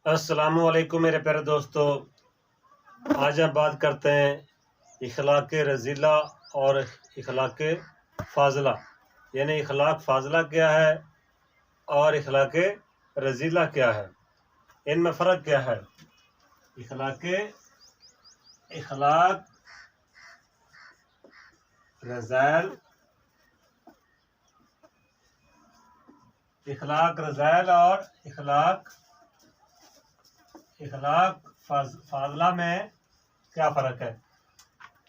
السلام علیکم میرے پیارے دوستو، آج ہم بات کرتے ہیں اخلاق رذیلہ اور اخلاق فاضلہ، یعنی اخلاق فاضلہ کیا ہے اور اخلاق رذیلہ کیا ہے، ان میں فرق کیا ہے۔ اخلاق رذائل اور اخلاق فاضلہ میں کیا فرق ہے۔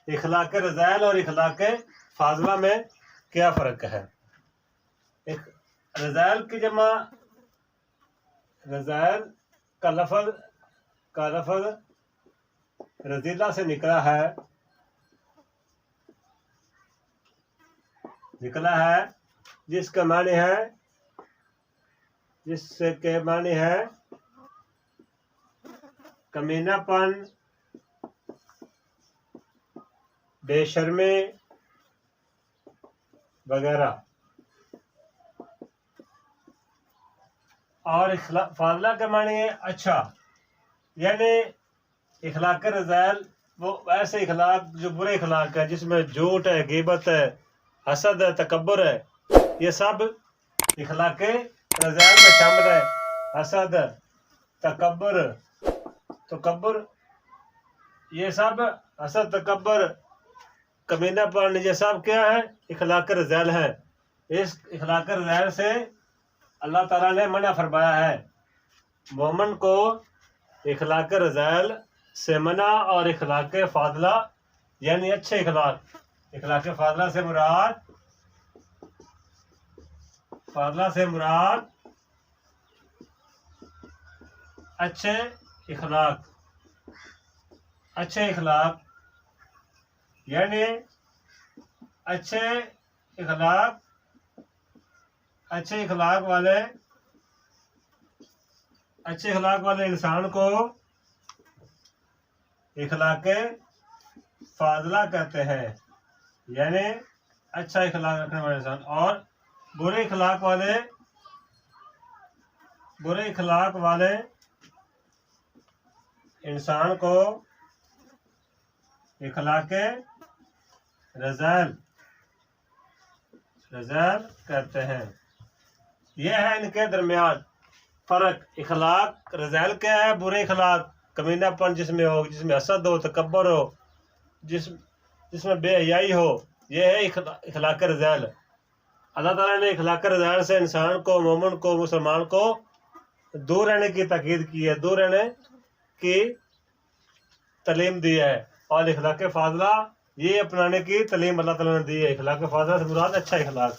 اخلاق رذائل اور اخلاق فاضلہ میں کیا فرق ہے۔ رذائل کی جمع، رذائل کا لفظ رذیلہ سے نکلا ہے جس کا معنی ہے کمینہ پن، بے شرمی وغیرہ۔ اور فاضلہ کا معنی ہے اچھا، یعنی اخلاق رذائل وہ ایسے اخلاق جو برے اخلاق ہے، جس میں جھوٹ ہے، غیبت ہے، حسد ہے، تکبر ہے، یہ سب اخلاق رذائل میں شامل ہے۔ حسد، تکبر یہ سب، حسد، تکبر، کمینہ پن، یہ سب کیا ہے؟ اخلاق رذائل ہے۔ اس اخلاق رذائل سے اللہ تعالیٰ نے منع فرمایا ہے۔ مومن کو اخلاق رذائل سے منع، اور اخلاق فاضلہ یعنی اچھے اخلاق فاضلہ سے مراد اچھے اخلاق یعنی اچھے اخلاق والے انسان کو اخلاق فاضلہ کہتے ہیں، یعنی اچھا اخلاق رکھنے والے انسان۔ اور برے اخلاق والے انسان کو اخلاق رذائل کہتے ہیں۔ یہ ہے ان کے درمیان فرق۔ اخلاق رذائل کیا ہے؟ برے اخلاق، کمینہ پن جس میں ہو، جس میں حسد ہو، تکبر ہو، جس میں بے حیائی ہو، یہ ہے اخلاق رذائل۔ اللہ تعالیٰ نے اخلاق رذائل سے انسان کو، مومن کو، مسلمان کو دور رہنے کی تاکید کی ہے، دور رہنے کی تعلیم دی ہے۔ اور اخلاق فاضلہ یہ اپنانے کی تعلیم اللہ تعالیٰ نے دی ہے۔ اخلاق فاضلہ سے مراد اچھا اخلاق۔